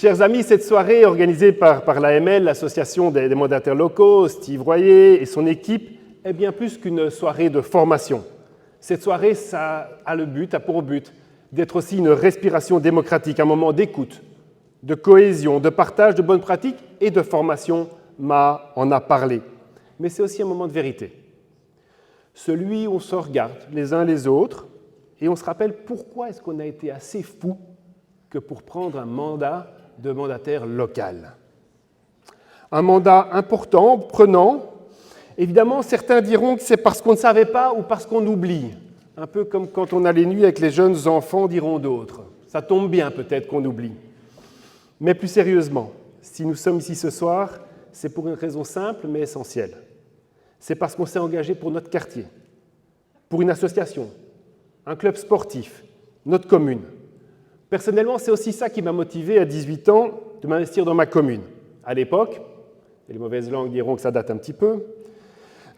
Chers amis, cette soirée organisée par l'AML, l'Association des mandataires locaux, Steve Royer et son équipe, est bien plus qu'une soirée de formation. Cette soirée, ça a pour but d'être aussi une respiration démocratique, un moment d'écoute, de cohésion, de partage de bonnes pratiques et de formation. Ma en a parlé. Mais c'est aussi un moment de vérité. Celui où on se regarde les uns les autres et on se rappelle pourquoi est-ce qu'on a été assez fou que pour prendre un mandat de mandataire local. Un mandat important, prenant. Évidemment, certains diront que c'est parce qu'on ne savait pas ou parce qu'on oublie. Un peu comme quand on a les nuits avec les jeunes enfants, diront d'autres. Ça tombe bien peut-être qu'on oublie. Mais plus sérieusement, si nous sommes ici ce soir, c'est pour une raison simple mais essentielle. C'est parce qu'on s'est engagé pour notre quartier, pour une association, un club sportif, notre commune. Personnellement, c'est aussi ça qui m'a motivé à 18 ans de m'investir dans ma commune. À l'époque, et les mauvaises langues diront que ça date un petit peu,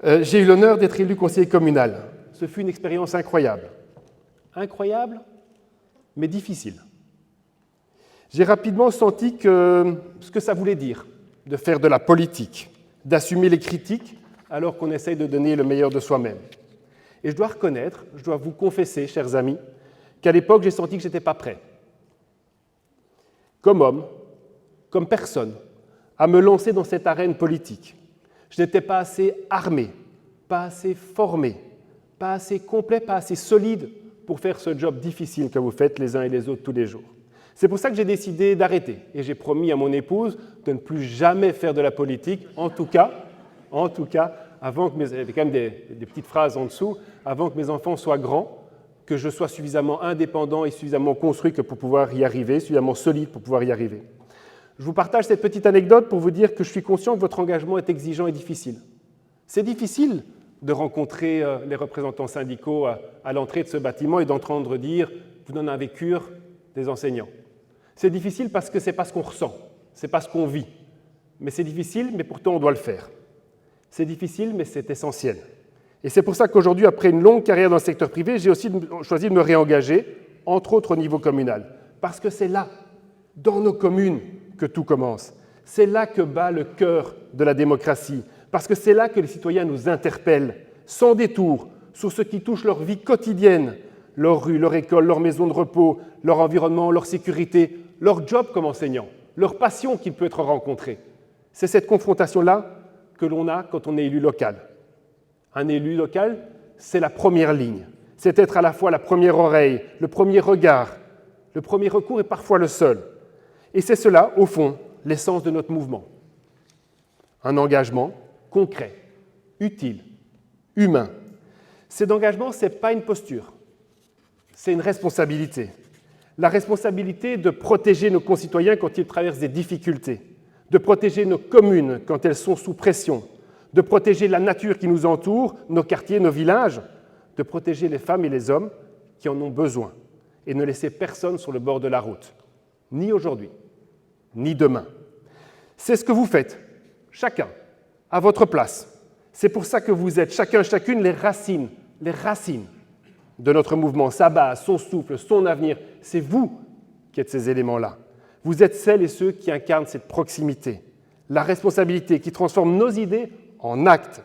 j'ai eu l'honneur d'être élu conseiller communal. Ce fut une expérience incroyable. Incroyable, mais difficile. J'ai rapidement senti ce que ça voulait dire de faire de la politique, d'assumer les critiques alors qu'on essaye de donner le meilleur de soi-même. Et je dois reconnaître, je dois vous confesser, chers amis, qu'à l'époque, j'ai senti que je n'étais pas prêt. Comme homme, comme personne, à me lancer dans cette arène politique. Je n'étais pas assez armé, pas assez formé, pas assez complet, pas assez solide pour faire ce job difficile que vous faites les uns et les autres tous les jours. C'est pour ça que j'ai décidé d'arrêter et j'ai promis à mon épouse de ne plus jamais faire de la politique, en tout cas, avant que il y avait quand même des petites phrases en dessous, avant que mes enfants soient grands, que je sois suffisamment indépendant et suffisamment construit que pour pouvoir y arriver, suffisamment solide pour pouvoir y arriver. Je vous partage cette petite anecdote pour vous dire que je suis conscient que votre engagement est exigeant et difficile. C'est difficile de rencontrer les représentants syndicaux à l'entrée de ce bâtiment et d'entendre dire « vous n'en avez cure des enseignants ». C'est difficile parce que ce n'est pas ce qu'on ressent, ce n'est pas ce qu'on vit. Mais c'est difficile, mais pourtant on doit le faire. C'est difficile, mais c'est essentiel. Et c'est pour ça qu'aujourd'hui, après une longue carrière dans le secteur privé, j'ai aussi choisi de me réengager, entre autres au niveau communal. Parce que c'est là, dans nos communes, que tout commence. C'est là que bat le cœur de la démocratie. Parce que c'est là que les citoyens nous interpellent, sans détour, sur ce qui touche leur vie quotidienne, leur rue, leur école, leur maison de repos, leur environnement, leur sécurité, leur job comme enseignant, leur passion qui peut être rencontrée. C'est cette confrontation-là que l'on a quand on est élu local. Un élu local, c'est la première ligne. C'est être à la fois la première oreille, le premier regard, le premier recours et parfois le seul. Et c'est cela, au fond, l'essence de notre mouvement. Un engagement concret, utile, humain. Cet engagement, ce n'est pas une posture, c'est une responsabilité. La responsabilité de protéger nos concitoyens quand ils traversent des difficultés, de protéger nos communes quand elles sont sous pression, de protéger la nature qui nous entoure, nos quartiers, nos villages, de protéger les femmes et les hommes qui en ont besoin et ne laisser personne sur le bord de la route, ni aujourd'hui, ni demain. C'est ce que vous faites, chacun, à votre place. C'est pour ça que vous êtes chacun, chacune, les racines de notre mouvement, sa base, son souffle, son avenir. C'est vous qui êtes ces éléments-là. Vous êtes celles et ceux qui incarnent cette proximité, la responsabilité qui transforme nos idées en actes.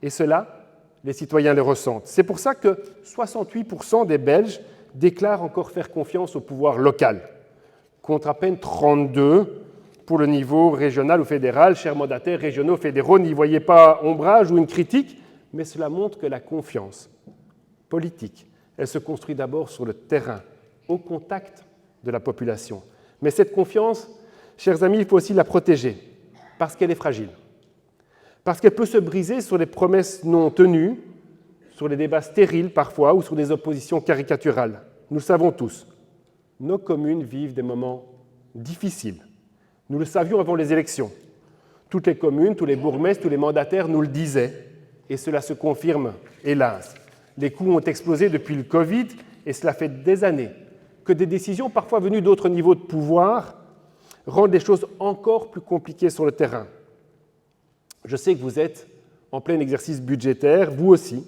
Et cela, les citoyens le ressentent. C'est pour ça que 68% des Belges déclarent encore faire confiance au pouvoir local, contre à peine 32% pour le niveau régional ou fédéral. Chers mandataires régionaux, fédéraux, n'y voyez pas ombrage ou une critique, mais cela montre que la confiance politique, elle se construit d'abord sur le terrain, au contact de la population. Mais cette confiance, chers amis, il faut aussi la protéger, parce qu'elle est fragile. Parce qu'elle peut se briser sur les promesses non tenues, sur les débats stériles parfois, ou sur des oppositions caricaturales. Nous le savons tous, nos communes vivent des moments difficiles. Nous le savions avant les élections. Toutes les communes, tous les bourgmestres, tous les mandataires nous le disaient, et cela se confirme, hélas. Les coûts ont explosé depuis le Covid, et cela fait des années que des décisions, parfois venues d'autres niveaux de pouvoir, rendent les choses encore plus compliquées sur le terrain. Je sais que vous êtes en plein exercice budgétaire, vous aussi,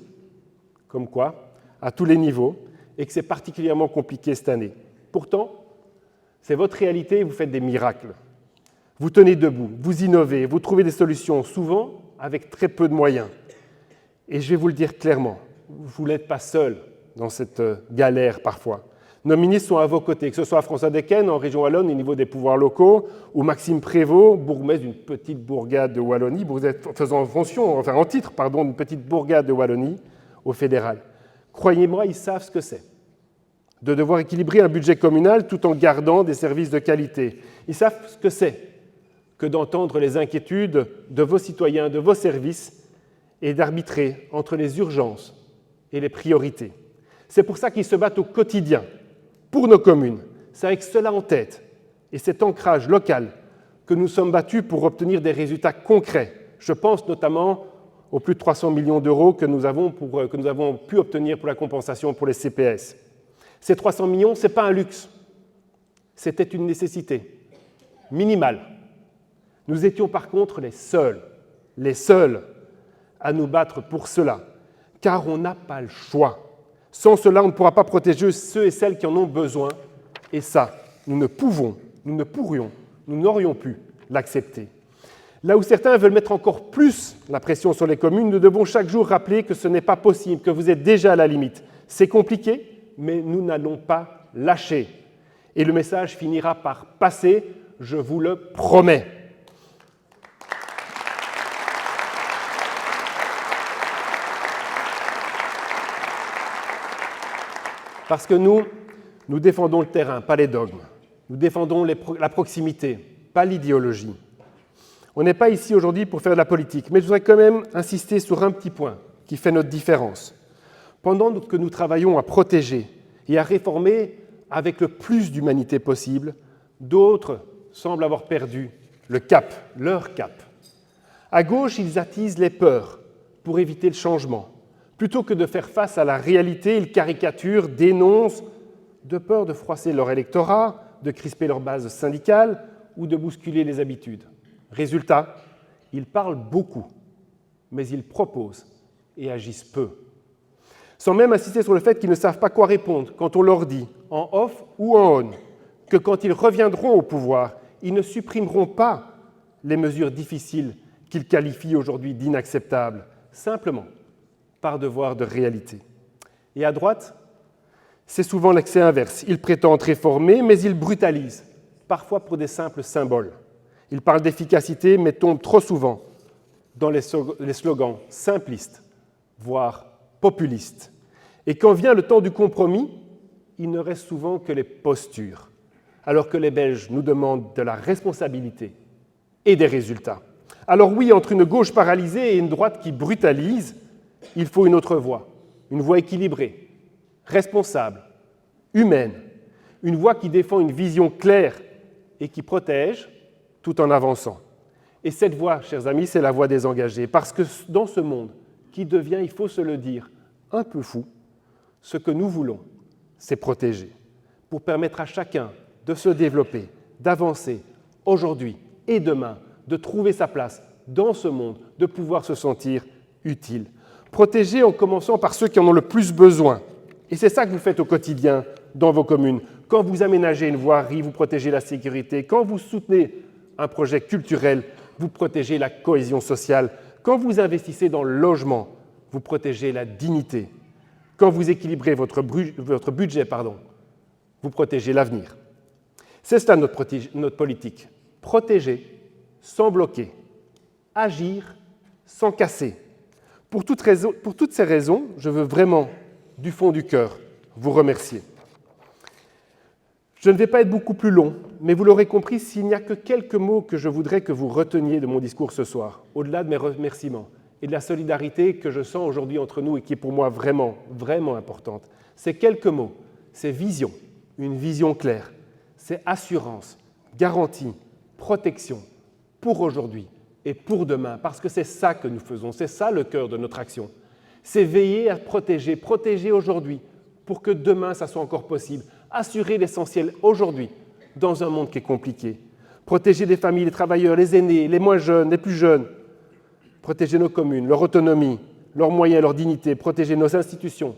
comme quoi, à tous les niveaux, et que c'est particulièrement compliqué cette année. Pourtant, C'est votre réalité et vous faites des miracles. Vous tenez debout, vous innovez, vous trouvez des solutions, souvent avec très peu de moyens. Et je vais vous le dire clairement, vous n'êtes pas seul dans cette galère parfois. Nos ministres sont à vos côtés, que ce soit François Dequesne en région Wallonne au niveau des pouvoirs locaux, ou Maxime Prévost, bourgmestre d'une petite bourgade de Wallonie, vous êtes en titre d'une petite bourgade de Wallonie au fédéral. Croyez-moi, ils savent ce que c'est de devoir équilibrer un budget communal tout en gardant des services de qualité. Ils savent ce que c'est que d'entendre les inquiétudes de vos citoyens, de vos services, et d'arbitrer entre les urgences et les priorités. C'est pour ça qu'ils se battent au quotidien pour nos communes. C'est avec cela en tête et cet ancrage local que nous sommes battus pour obtenir des résultats concrets. Je pense notamment aux plus de 300 millions d'euros que nous avons pu obtenir pour la compensation pour les CPS. Ces 300 millions, ce n'est pas un luxe, c'était une nécessité minimale. Nous étions par contre les seuls à nous battre pour cela, car on n'a pas le choix. Sans cela, on ne pourra pas protéger ceux et celles qui en ont besoin, et ça, nous ne pourrions, nous n'aurions pu l'accepter. Là où certains veulent mettre encore plus la pression sur les communes, nous devons chaque jour rappeler que ce n'est pas possible, que vous êtes déjà à la limite. C'est compliqué, mais nous n'allons pas lâcher. Et le message finira par passer, je vous le promets. Parce que nous défendons le terrain, pas les dogmes. Nous défendons la proximité, pas l'idéologie. On n'est pas ici aujourd'hui pour faire de la politique, mais je voudrais quand même insister sur un petit point qui fait notre différence. Pendant que nous travaillons à protéger et à réformer avec le plus d'humanité possible, d'autres semblent avoir perdu le cap, leur cap. À gauche, ils attisent les peurs pour éviter le changement. Plutôt que de faire face à la réalité, ils caricaturent, dénoncent, de peur de froisser leur électorat, de crisper leur base syndicale ou de bousculer les habitudes. Résultat, ils parlent beaucoup, mais ils proposent et agissent peu. Sans même insister sur le fait qu'ils ne savent pas quoi répondre quand on leur dit, en off ou en on, que quand ils reviendront au pouvoir, ils ne supprimeront pas les mesures difficiles qu'ils qualifient aujourd'hui d'inacceptables, simplement par devoir de réalité. Et à droite, c'est souvent l'excès inverse. Ils prétendent réformer, mais ils brutalisent, parfois pour des simples symboles. Ils parlent d'efficacité, mais tombent trop souvent dans les slogans simplistes, voire populistes. Et quand vient le temps du compromis, il ne reste souvent que les postures, alors que les Belges nous demandent de la responsabilité et des résultats. Alors oui, entre une gauche paralysée et une droite qui brutalise, il faut une autre voie, une voie équilibrée, responsable, humaine, une voie qui défend une vision claire et qui protège tout en avançant. Et cette voie, chers amis, c'est la voie des engagés, parce que dans ce monde qui devient, il faut se le dire, un peu fou, ce que nous voulons, c'est protéger, pour permettre à chacun de se développer, d'avancer aujourd'hui et demain, de trouver sa place dans ce monde, de pouvoir se sentir utile. Protéger en commençant par ceux qui en ont le plus besoin. Et c'est ça que vous faites au quotidien dans vos communes. Quand vous aménagez une voirie, vous protégez la sécurité. Quand vous soutenez un projet culturel, vous protégez la cohésion sociale. Quand vous investissez dans le logement, vous protégez la dignité. Quand vous équilibrez votre budget, vous protégez l'avenir. C'est cela notre politique. Protéger sans bloquer. Agir sans casser. Pour toutes ces raisons, je veux vraiment, du fond du cœur, vous remercier. Je ne vais pas être beaucoup plus long, mais vous l'aurez compris, s'il n'y a que quelques mots que je voudrais que vous reteniez de mon discours ce soir, au-delà de mes remerciements et de la solidarité que je sens aujourd'hui entre nous et qui est pour moi vraiment, vraiment importante, c'est quelques mots, c'est vision, une vision claire, c'est assurance, garantie, protection pour aujourd'hui et pour demain, parce que c'est ça que nous faisons, c'est ça le cœur de notre action. C'est veiller à protéger aujourd'hui pour que demain ça soit encore possible, assurer l'essentiel aujourd'hui dans un monde qui est compliqué, protéger les familles, les travailleurs, les aînés, les moins jeunes, les plus jeunes, protéger nos communes, leur autonomie, leurs moyens, leur dignité, protéger nos institutions,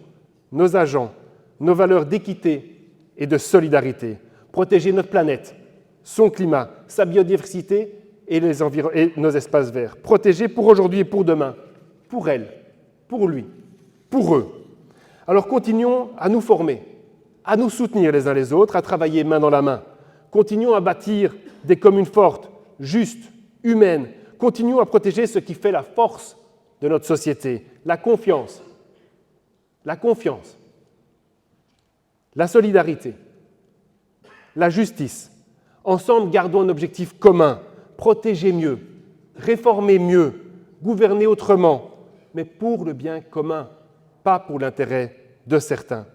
nos agents, nos valeurs d'équité et de solidarité, protéger notre planète, son climat, sa biodiversité et nos espaces verts. Protéger pour aujourd'hui et pour demain, pour elle, pour lui, pour eux. Alors continuons à nous former, à nous soutenir les uns les autres, à travailler main dans la main. Continuons à bâtir des communes fortes, justes, humaines. Continuons à protéger ce qui fait la force de notre société, la confiance, la solidarité, la justice. Ensemble, gardons un objectif commun, protéger mieux, réformer mieux, gouverner autrement, mais pour le bien commun, pas pour l'intérêt de certains.